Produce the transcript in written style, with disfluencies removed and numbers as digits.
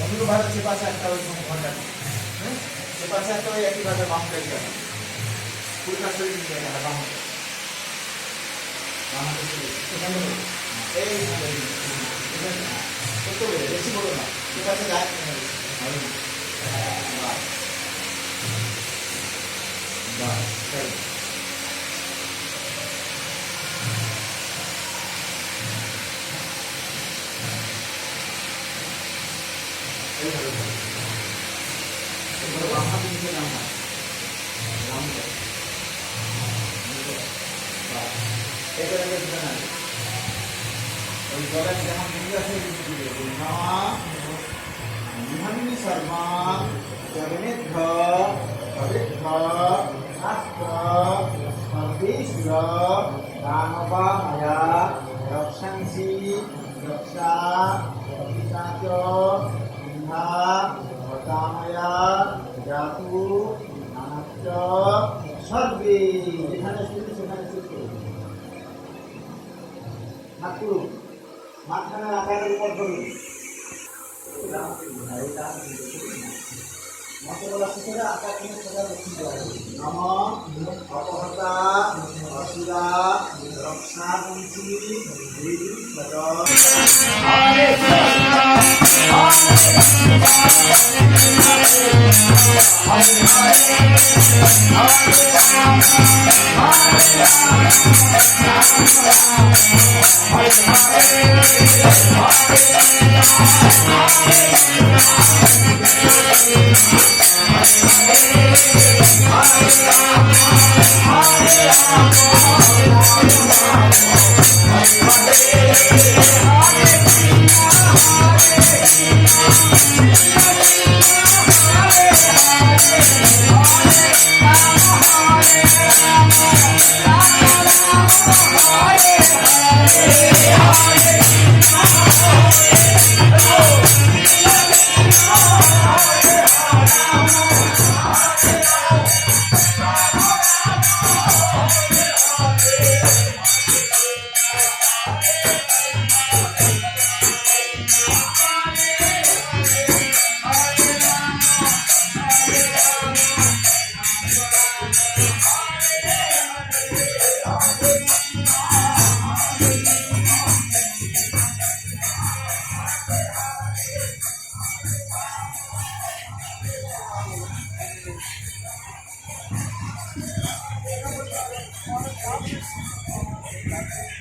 অনুরূপভাবে সে পাশে একটা ওই ঘন্টা, হ্যাঁ, সে পাশে একটা ওই একইভাবে বাম সাইড যাবে, পুরোটা শরীর নিয়ে যাবে বাম হাতে, এই কত বেড়ে বেশি বড় না, সে পাশে যায় शर्मा जगन्नाथ पवित्र शास्त्र सर्वेश्वर दानवामया रक्षंसि रक्षा पिशाच इंहा वतामया जातु नामश्च सर्वे যেখানে শুরু সেখানে শেষ করুন। হাত তুলুন, মাথার আকারের উপর ধরুন। नम अपहता असुरा रक्षांसि Hare